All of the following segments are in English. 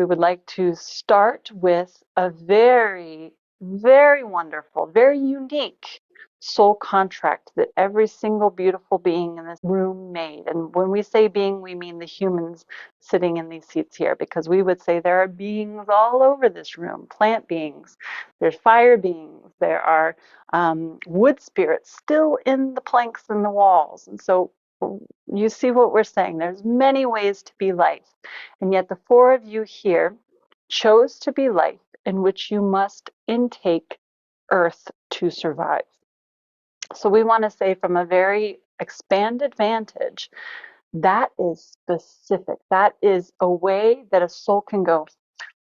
we would like to start with a very, very wonderful, very unique soul contract that every single beautiful being in this room made. And when we say being, we mean the humans sitting in these seats here, because we would say there are beings all over this room, plant beings, there's fire beings, there are wood spirits still in the planks in the walls. And so you see what we're saying. There's many ways to be life. And yet the four of you here chose to be life in which you must intake earth to survive. So we want to say from a very expanded vantage, that is specific. That is a way that a soul can go,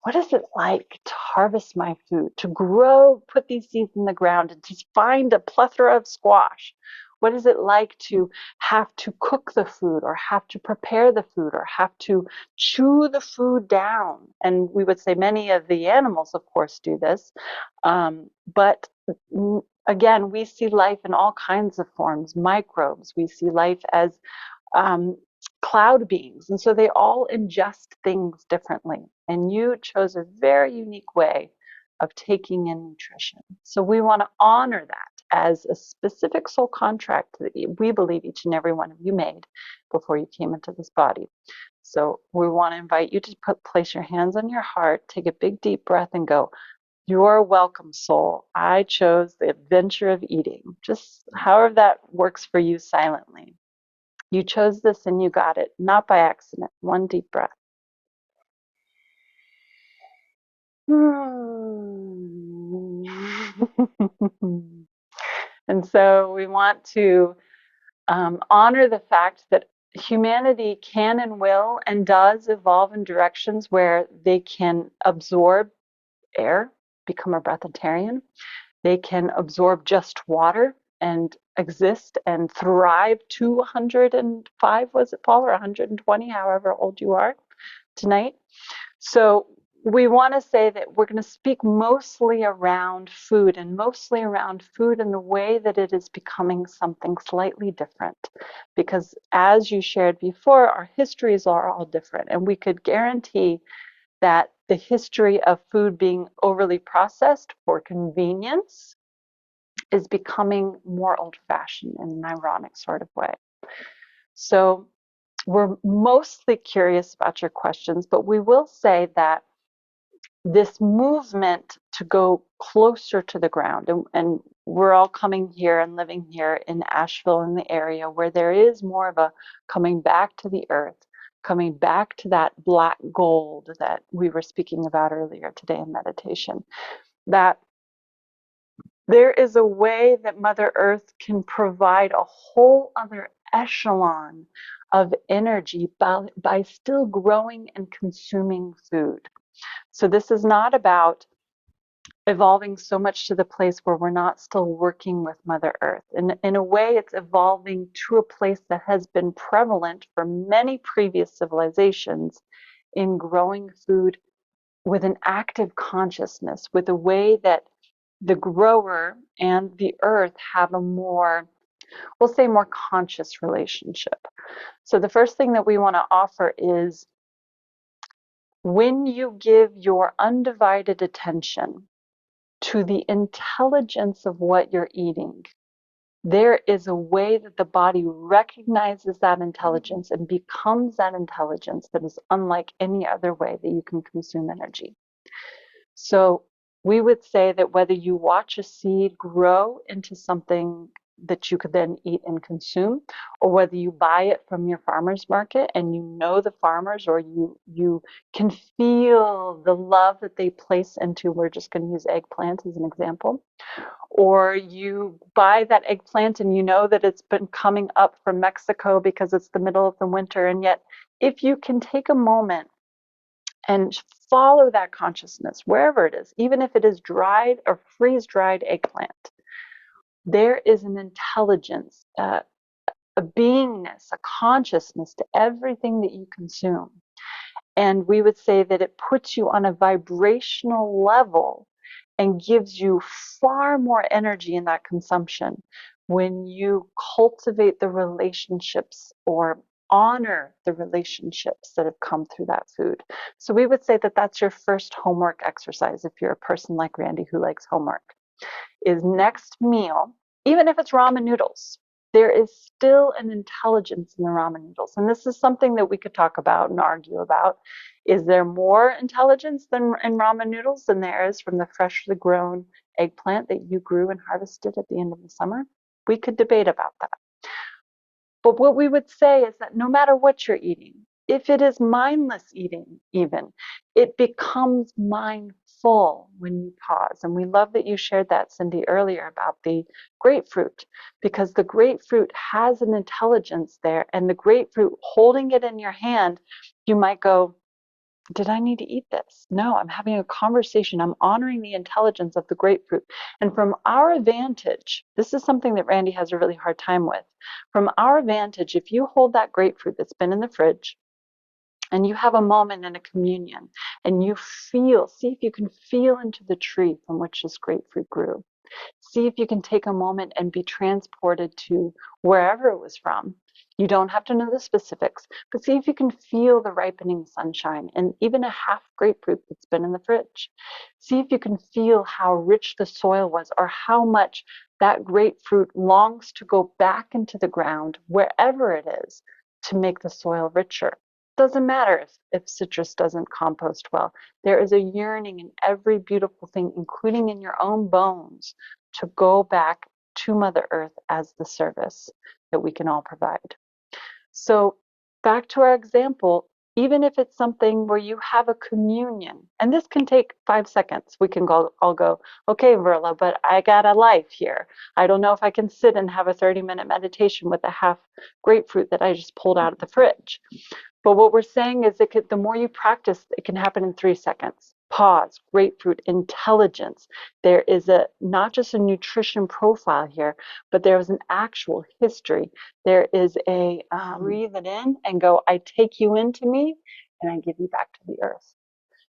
what is it like to harvest my food, to grow, put these seeds in the ground and to find a plethora of squash? What is it like to have to cook the food or have to prepare the food or have to chew the food down? And we would say many of the animals, of course, do this. But again, we see life in all kinds of forms, microbes. We see life as cloud beings. And so they all ingest things differently. And you chose a very unique way of taking in nutrition. So we want to honor that as a specific soul contract that we believe each and every one of you made before you came into this body. So we want to invite you to place your hands on your heart, take a big deep breath and go, you're welcome, soul. I chose the adventure of eating. Just however that works for you silently. You chose this and you got it, not by accident. One deep breath. And so we want to honor the fact that humanity can and will and does evolve in directions where they can absorb air, become a breatharian. They can absorb just water and exist and thrive to 105, was it, Paul, or 120, however old you are tonight. So we want to say that we're going to speak mostly around food, and mostly around food in the way that it is becoming something slightly different. Because as you shared before, our histories are all different, and we could guarantee that the history of food being overly processed for convenience is becoming more old-fashioned in an ironic sort of way. So we're mostly curious about your questions, but we will say that this movement to go closer to the ground, and we're all coming here and living here in Asheville, in the area where there is more of a coming back to the earth, coming back to that black gold that we were speaking about earlier today in meditation, that there is a way that Mother Earth can provide a whole other echelon of energy by still growing and consuming food. So this is not about evolving so much to the place where we're not still working with Mother Earth. In a way, it's evolving to a place that has been prevalent for many previous civilizations in growing food with an active consciousness, with a way that the grower and the earth have a more, we'll say, more conscious relationship. So the first thing that we want to offer is when you give your undivided attention to the intelligence of what you're eating, there is a way that the body recognizes that intelligence and becomes that intelligence that is unlike any other way that you can consume energy. So we would say that whether you watch a seed grow into something that you could then eat and consume, or whether you buy it from your farmer's market and you know the farmers, or you can feel the love that they place into, we're just going to use eggplant as an example, or you buy that eggplant and you know that it's been coming up from Mexico because it's the middle of the winter, and yet if you can take a moment and follow that consciousness wherever it is, even if it is dried or freeze-dried eggplant, there is an intelligence, a beingness, a consciousness to everything that you consume. And we would say that it puts you on a vibrational level and gives you far more energy in that consumption when you cultivate the relationships or honor the relationships that have come through that food. So we would say that that's your first homework exercise if you're a person like Randi who likes homework, is next meal, even if it's ramen noodles, there is still an intelligence in the ramen noodles. And this is something that we could talk about and argue about. Is there more intelligence than in ramen noodles than there is from the freshly grown eggplant that you grew and harvested at the end of the summer? We could debate about that. But what we would say is that no matter what you're eating, if it is mindless eating even, it becomes mindful when you pause. And we love that you shared that, Cindy, earlier about the grapefruit, because the grapefruit has an intelligence there, and the grapefruit, holding it in your hand, you might go, did I need to eat this? No, I'm having a conversation. I'm honoring the intelligence of the grapefruit. And from our vantage, this is something that Randi has a really hard time with. From our vantage, if you hold that grapefruit that's been in the fridge and you have a moment in a communion and you feel, see if you can feel into the tree from which this grapefruit grew. See if you can take a moment and be transported to wherever it was from. You don't have to know the specifics, but see if you can feel the ripening sunshine and even a half grapefruit that's been in the fridge. See if you can feel how rich the soil was or how much that grapefruit longs to go back into the ground, wherever it is, to make the soil richer. Doesn't matter if citrus doesn't compost well. There is a yearning in every beautiful thing, including in your own bones, to go back to Mother Earth as the service that we can all provide. So back to our example, even if it's something where you have a communion, and this can take 5 seconds, we can all go, okay, Vyrrlah, but I got a life here. I don't know if I can sit and have a 30-minute meditation with a half grapefruit that I just pulled out of the fridge. But what we're saying is the more you practice, it can happen in 3 seconds. Pause, grapefruit, intelligence. There is not just a nutrition profile here, but there is an actual history. There is a breathe it in and go, I take you into me and I give you back to the earth.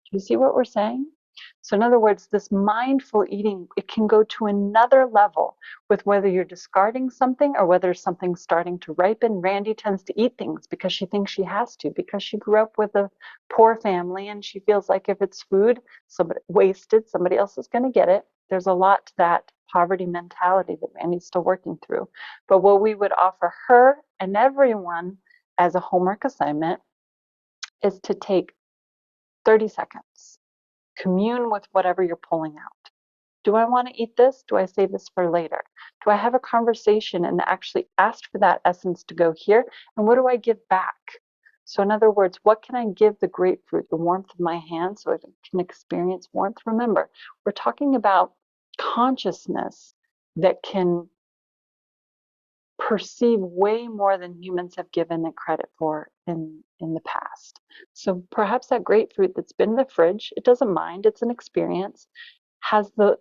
Do you see what we're saying? So in other words, this mindful eating, it can go to another level with whether you're discarding something or whether something's starting to ripen. Randi tends to eat things because she thinks she has to, because she grew up with a poor family and she feels like if it's food, somebody wasted, somebody else is going to get it. There's a lot to that poverty mentality that Randi's still working through. But what we would offer her and everyone as a homework assignment is to take 30 seconds. Commune with whatever you're pulling out. Do I want to eat this? Do I save this for later? Do I have a conversation and actually ask for that essence to go here? And what do I give back? So in other words, what can I give the grapefruit, the warmth of my hand so it can experience warmth? Remember, we're talking about consciousness that can perceive way more than humans have given it credit for in the past. So perhaps that grapefruit that's been in the fridge, it doesn't mind, it's an experience, has the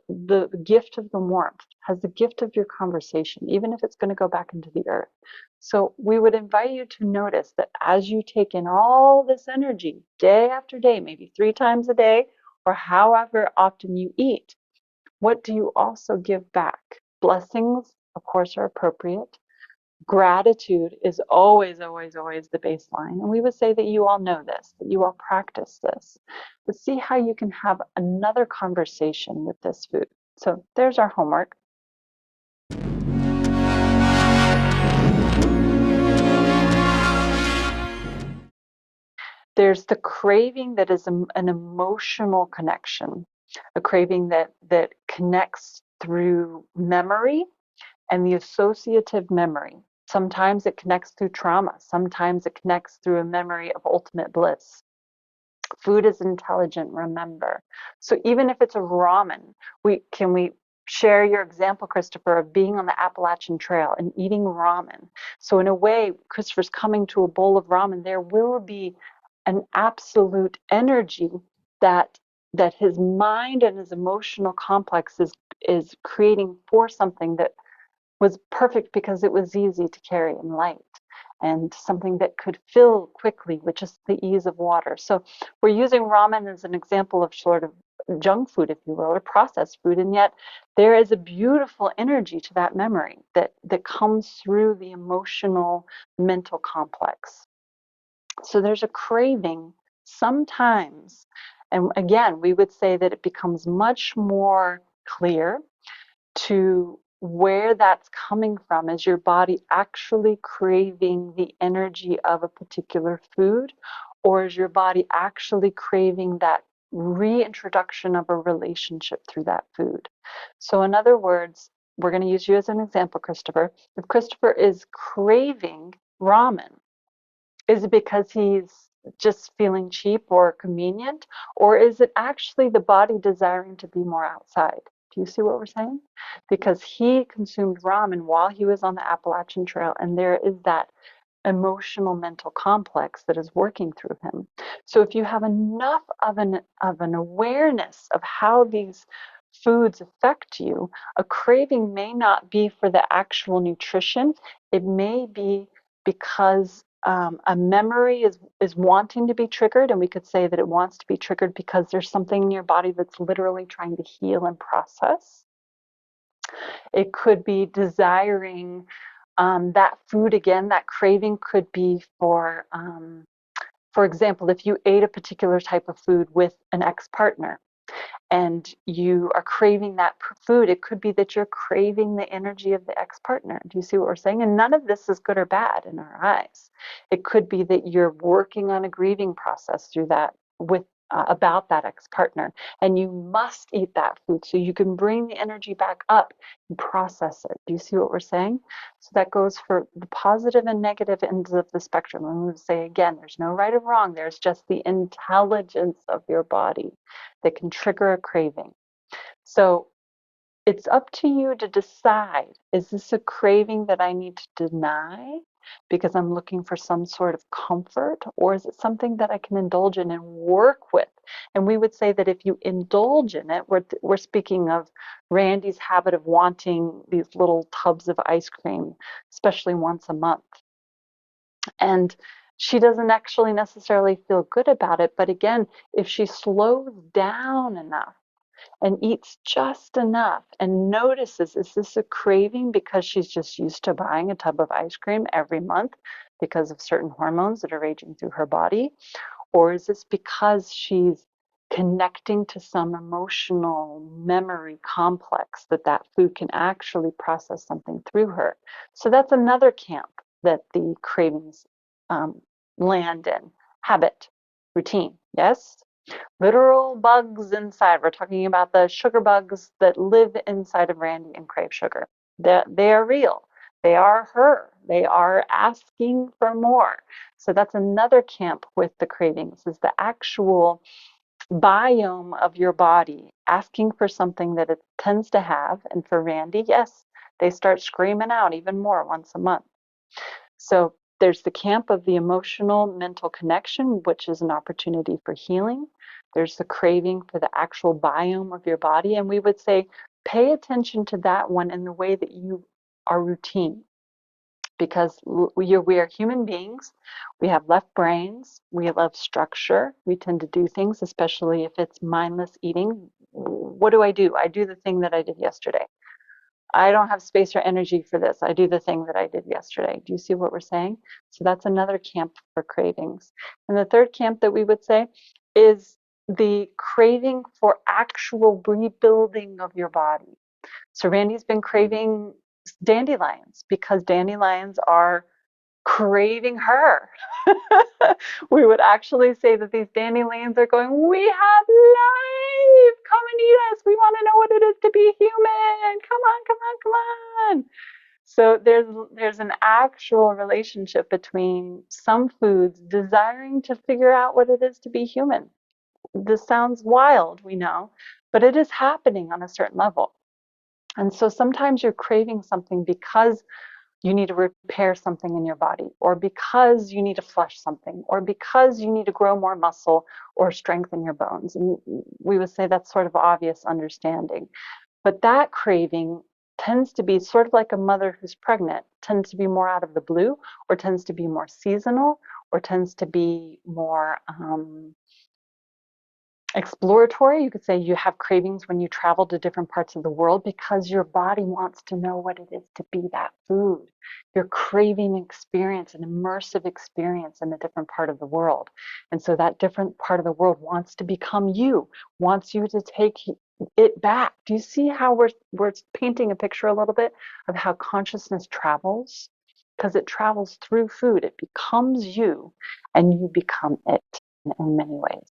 gift of the warmth, has the gift of your conversation, even if it's going to go back into the earth. So we would invite you to notice that as you take in all this energy day after day, maybe 3 times a day, or however often you eat, what do you also give back? Blessings, of course, are appropriate. Gratitude is always, always, always the baseline. And we would say that you all know this, that you all practice this. But see how you can have another conversation with this food. So there's our homework. There's the craving that is an emotional connection, a craving that connects through memory and the associative memory. Sometimes it connects through trauma. Sometimes it connects through a memory of ultimate bliss. Food is intelligent, remember. So even if it's a ramen, can we share your example, Christopher, of being on the Appalachian Trail and eating ramen? So in a way, Christopher's coming to a bowl of ramen. There will be an absolute energy that his mind and his emotional complex is creating for something that was perfect because it was easy to carry and light, and something that could fill quickly with just the ease of water. So we're using ramen as an example of sort of junk food, if you will, or processed food. And yet there is a beautiful energy to that memory that comes through the emotional mental complex. So there's a craving sometimes. And again, we would say that it becomes much more clear to where that's coming from. Is your body actually craving the energy of a particular food, or is your body actually craving that reintroduction of a relationship through that food? So in other words, we're going to use you as an example, Christopher. If Christopher is craving ramen, is it because he's just feeling cheap or convenient? Or is it actually the body desiring to be more outside? Do you see what we're saying? Because he consumed ramen while he was on the Appalachian Trail, and there is that emotional mental complex that is working through him. So if you have enough of an awareness of how these foods affect you, a craving may not be for the actual nutrition. It may be because a memory is wanting to be triggered, and we could say that it wants to be triggered because there's something in your body that's literally trying to heal and process. It could be desiring that food again. That craving could be for example, if you ate a particular type of food with an ex-partner and you are craving that food, it could be that you're craving the energy of the ex-partner. Do you see what we're saying? And none of this is good or bad in our eyes. It could be that you're working on a grieving process through that with about that ex-partner, and you must eat that food so you can bring the energy back up and process it. Do you see what we're saying? So that goes for the positive and negative ends of the spectrum. And we would say again, there's no right or wrong. There's just the intelligence of your body that can trigger a craving. So it's up to you to decide, is this a craving that I need to deny because I'm looking for some sort of comfort, or is it something that I can indulge in and work with? And we would say that if you indulge in it, we're speaking of Randi's habit of wanting these little tubs of ice cream, especially once a month. And she doesn't actually necessarily feel good about it. But again, if she slows down enough and eats just enough and notices, is this a craving because she's just used to buying a tub of ice cream every month because of certain hormones that are raging through her body? Or is this because she's connecting to some emotional memory complex that food can actually process something through her? So that's another camp that the cravings land in. Habit, routine, yes? Literal bugs inside. We're talking about the sugar bugs that live inside of Randi and crave sugar. They are real. They are her. They are asking for more. So that's another camp with the cravings, is the actual biome of your body asking for something that it tends to have. And for Randi, yes, they start screaming out even more once a month. So there's the camp of the emotional mental connection, which is an opportunity for healing. There's the craving for the actual biome of your body. And we would say, pay attention to that one in the way that you are routine. Because we are human beings. We have left brains. We love structure. We tend to do things, especially if it's mindless eating. What do? I do the thing that I did yesterday. I don't have space or energy for this. I do the thing that I did yesterday. Do you see what we're saying? So that's another camp for cravings. And the third camp that we would say is the craving for actual rebuilding of your body. So Randi's been craving dandelions because dandelions are craving her. We would actually say that these dandelions are going, we have life. Come and eat us. We want to know what it is to be human. Come on, come on, come on. So there's an actual relationship between some foods desiring to figure out what it is to be human. This sounds wild, we know, but it is happening on a certain level. And so sometimes you're craving something because you need to repair something in your body, or because you need to flush something, or because you need to grow more muscle or strengthen your bones. And we would say that's sort of obvious understanding. But that craving tends to be sort of like a mother who's pregnant, tends to be more out of the blue, or tends to be more seasonal, or tends to be more Exploratory, you could say you have cravings when you travel to different parts of the world because your body wants to know what it is to be that food. You're craving experience, an immersive experience in a different part of the world. And so that different part of the world wants to become you, wants you to take it back. Do you see how we're painting a picture a little bit of how consciousness travels? Because it travels through food. It becomes you and you become it in many ways.